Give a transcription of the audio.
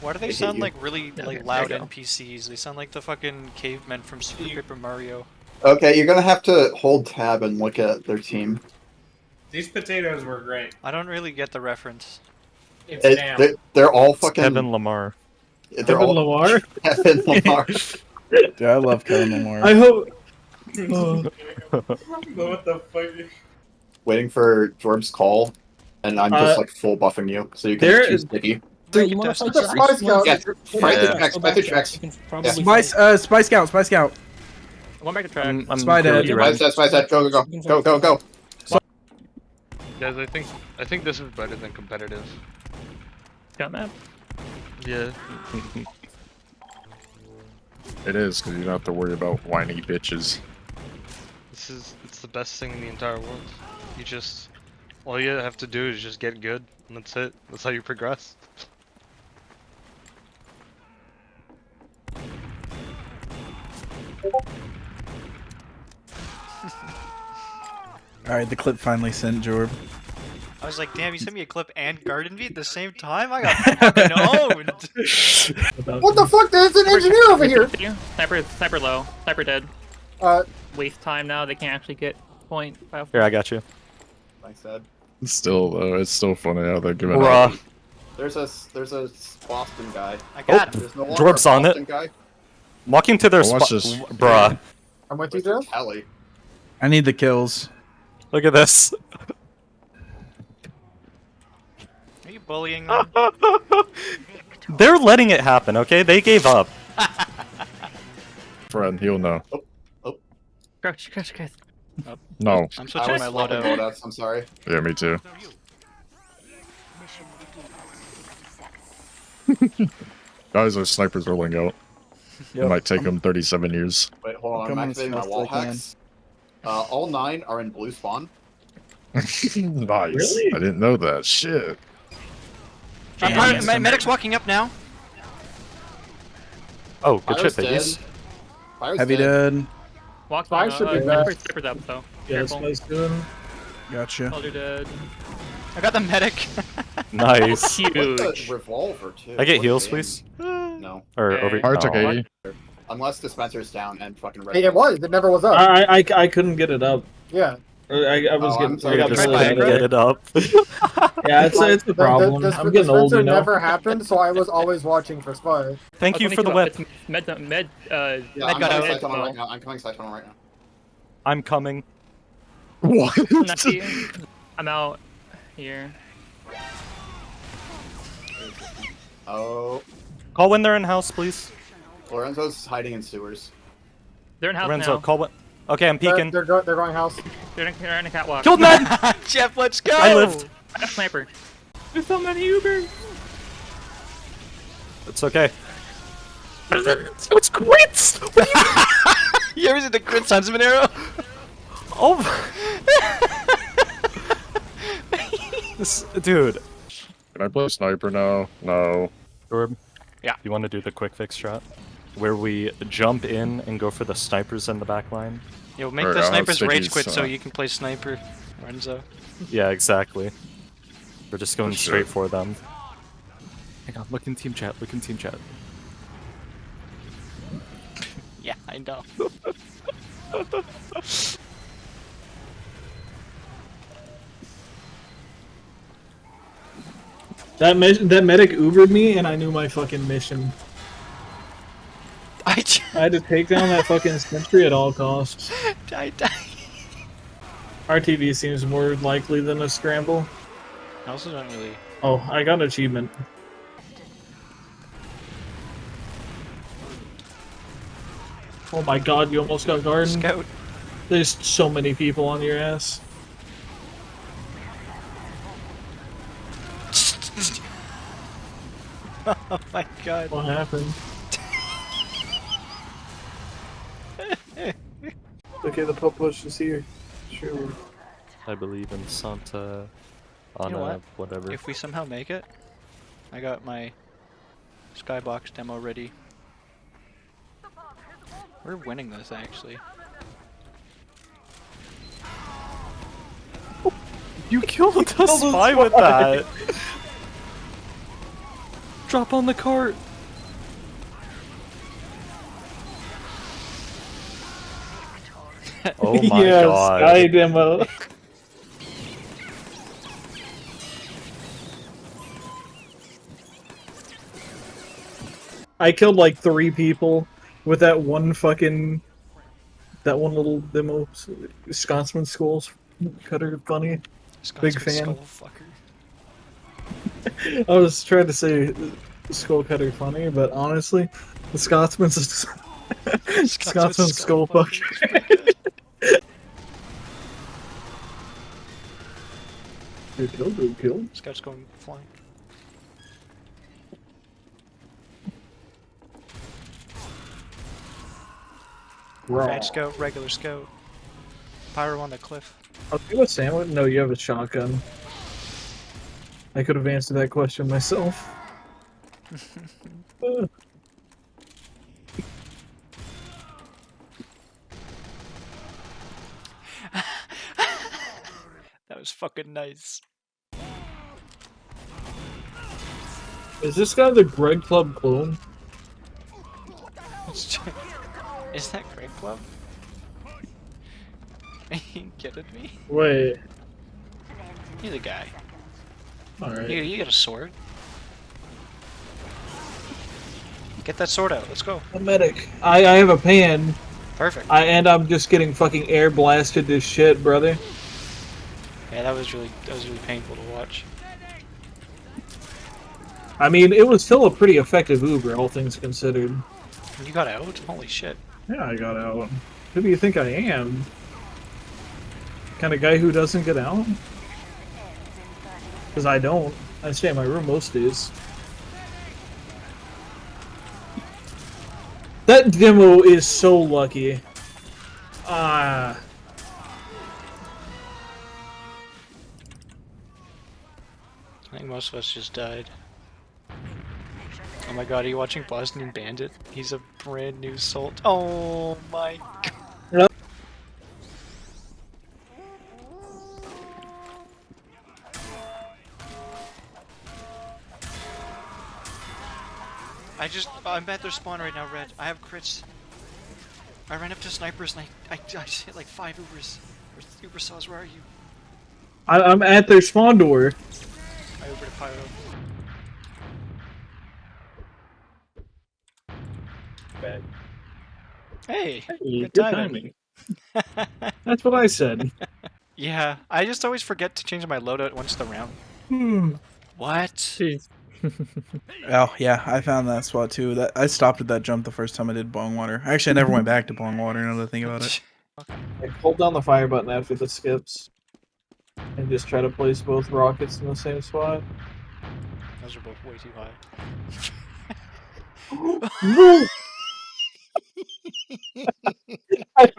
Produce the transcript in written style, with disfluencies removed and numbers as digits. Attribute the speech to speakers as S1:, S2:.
S1: Why do they
S2: hate
S1: sound
S2: you.
S1: like really
S2: Yeah,
S1: like
S2: there
S1: loud
S2: you go.
S1: NPCs? They sound like the fucking cavemen from Super Paper Mario.
S3: Okay, you're gonna have to hold tab and look at their team.
S4: These potatoes were great.
S1: I don't really get the reference.
S4: It's damn.
S3: They're all fucking.
S5: Kevin Lamar.
S3: They're
S6: Kevin
S3: all
S6: Lamar?
S3: Kevin Lamar.
S7: Dude, I love Kevin Lamar.
S6: I hope. Oh.
S4: What the fuck?
S3: Waiting for Jorb's call, and I'm just like full buffing you, so you can
S6: there
S3: choose
S6: is-
S3: Sticky.
S8: Wait, you want to fight
S2: The
S8: Spice
S2: Scout?
S3: Yeah, fight the tracks, fight the tracks.
S8: You can probably
S7: Spy Scout, Spy Scout.
S2: One back to track.
S5: I'm
S7: Spy dead.
S5: really ready.
S3: Spice that, go, go, go, go, go, go.
S9: Guys, I think this is better than competitive.
S2: Got map.
S9: Yeah.
S10: It is, because you don't have to worry about whiny bitches.
S9: It's the best thing in the entire world. All you have to do is just get good, and that's it. That's how you progress.
S7: Alright, the clip finally sent, Jorb.
S1: I was like, damn, you sent me a clip and Garden Beat at the same time? I got fucking owned!
S2: What
S8: the fuck? There's an engineer over here!
S2: Sniper low. Sniper dead.
S8: Uh,
S2: Waste time now. They can't actually get point.
S5: Here, I got you.
S3: Thanks, Ed.
S10: Still, though, it's still funny how they're giving
S5: Bruh.
S10: up.
S3: There's a Boston guy.
S1: I got him.
S3: There's no longer
S5: Jorb's
S3: a
S5: on
S3: Boston
S5: it.
S3: guy.
S5: Walking to their
S10: Oh, watch
S5: spot.
S10: this.
S5: Bruh.
S8: I'm with you,
S3: Mr.
S8: Jeff.
S3: Kelly.
S7: I need the kills.
S5: Look at this.
S1: Are you bullying them?
S5: They're letting it happen, okay? They gave up.
S10: Friend, he'll know.
S2: Crouch.
S10: No.
S1: I'm
S3: I
S1: switching
S3: was
S1: my
S3: swapping
S1: loadout.
S3: loadouts, I'm sorry.
S10: Yeah, me too. Guys, those snipers rolling out. It might take them 37 years.
S3: Wait, hold on, I'm
S7: coming
S3: activating my
S7: as fast
S3: wall
S7: as I can.
S3: hacks. All 9 are in blue spawn.
S10: Nice.
S6: Really?
S10: I didn't know that. Shit.
S1: My medic's walking up now.
S5: Oh, good
S3: Fire's
S5: shit, babies.
S3: dead. Fire's
S7: Heavy dead.
S2: Walk.
S8: Spice should be back.
S2: Sniper's up though.
S6: Yeah,
S2: Careful.
S6: Spice doing.
S7: Gotcha.
S2: Soldier dead.
S1: I got the medic.
S5: Nice.
S3: With the
S2: Huge.
S3: revolver, too.
S5: I get
S3: What
S5: heals,
S3: game?
S5: please?
S3: No.
S5: Or
S2: Okay.
S5: over.
S10: Hard took
S5: oh.
S10: 80.
S3: Unless dispenser's down and fucking red.
S8: Hey, it was. It never was up.
S6: I couldn't get it up.
S8: Yeah.
S6: I was
S3: Oh, I'm
S6: getting.
S3: sorry,
S6: I got
S5: Just
S1: try
S6: really
S1: by
S5: couldn't
S6: bad
S5: get
S6: at
S5: it up.
S6: Yeah, it's a
S8: The
S6: problem. I'm getting old,
S8: dispenser
S6: you know.
S8: never happened, so I was always watching for Spy.
S5: Thank you for the whip.
S2: Med.
S3: Yeah,
S1: Med
S3: I'm
S1: got
S3: coming
S1: out.
S3: side tunnel right now. I'm coming side tunnel right now.
S5: I'm coming.
S10: What?
S2: I'm out here.
S3: Oh,
S5: Call when they're in house, please.
S3: Lorenzo's hiding in sewers.
S2: They're in house
S5: Lorenzo,
S2: now.
S5: call when. Okay, I'm peeking.
S8: They're going house.
S2: They're in a catwalk.
S5: Killed Ned!
S1: Jeff, let's go!
S5: I lived.
S2: I got sniper. There's so many Ubers.
S5: It's okay. It's crits!
S1: You ever seen the crit Sons of an Arrow?
S5: Oh. This dude.
S10: Can I play sniper now? No.
S5: Orb.
S1: Yeah.
S5: You want to do the quick fix shot? Where we jump in and go for the snipers in the back line?
S1: Yo, make
S10: Alright,
S1: the
S10: I'll have
S1: snipers rage
S10: stickies,
S1: quit so you can play sniper, Lorenzo.
S5: Yeah, exactly. We're just going
S10: For sure.
S5: straight for them. Hang on, look in team chat, look in team chat.
S1: Yeah, I know.
S6: That medic Ubered me, and I knew my fucking mission.
S1: I
S6: I had to take down that fucking sentry at all costs.
S1: died.
S6: RTV seems more likely than a scramble.
S1: I also don't really.
S6: Oh, I got an achievement. Oh my god, you almost got garden.
S1: Scout.
S6: There's so many people on your ass.
S1: Oh my god.
S6: What happened? Okay, the pup push is here. Sure.
S5: I believe in Santa.
S1: You know
S5: Anna,
S1: what?
S5: whatever.
S1: If we somehow make it, I got my skybox demo ready. We're winning this actually.
S5: You killed the spy with that! Drop on the cart. Oh my
S6: yeah,
S5: god.
S6: Sky demo. I killed like 3 people with that one little demo. Scotsman Skulls Cutter funny. Big fan.
S1: Skull fucker.
S6: I was trying to say Skull Cutter funny, but honestly, the Scotsman's Scotsman Skull fucker. Good kill.
S1: This guy's going flying. Bad scout, regular scout. Pyro on the cliff.
S6: I'll do a sandwich. No, you have a shotgun. I could have answered that question myself.
S1: That was fucking nice.
S6: Is this guy the Greg Club clone?
S1: Is that Greg Club? Are you kidding me?
S6: Wait.
S1: He's a guy.
S6: Alright.
S1: You got a sword. Get that sword out. Let's go.
S6: A medic. I have a pan.
S1: Perfect.
S6: And I'm just getting fucking air blasted to shit, brother.
S1: Yeah, that was really painful to watch.
S6: I mean, it was still a pretty effective Uber, all things considered.
S1: You got out? Holy shit.
S6: Yeah, I got out. Who do you think I am? Kind of guy who doesn't get out? Because I don't. I stay in my room most days. That demo is so lucky. Ah.
S1: I think most of us just died. Oh my god, are you watching Bosnian Bandit? He's a brand new salt. Oh my god. I'm at their spawn right now, Red. I have crits. I ran up to snipers and I just hit like 5 Ubers. Uber saws, where are you?
S6: I'm at their spawn door.
S1: I Uber to Pyro.
S6: Bad.
S1: Hey,
S6: Hey,
S1: good timing.
S6: That's what I said.
S1: Yeah, I just always forget to change my loadout once the round. What?
S6: Jeez.
S7: Oh yeah, I found that spot too. That I stopped at that jump the first time I did bong water. Actually, I never went back to bong water. Now that I think about it.
S6: Like, hold down the fire button after the skips, and just try to place both rockets in the same spot.
S1: Those are both way too high.
S6: No!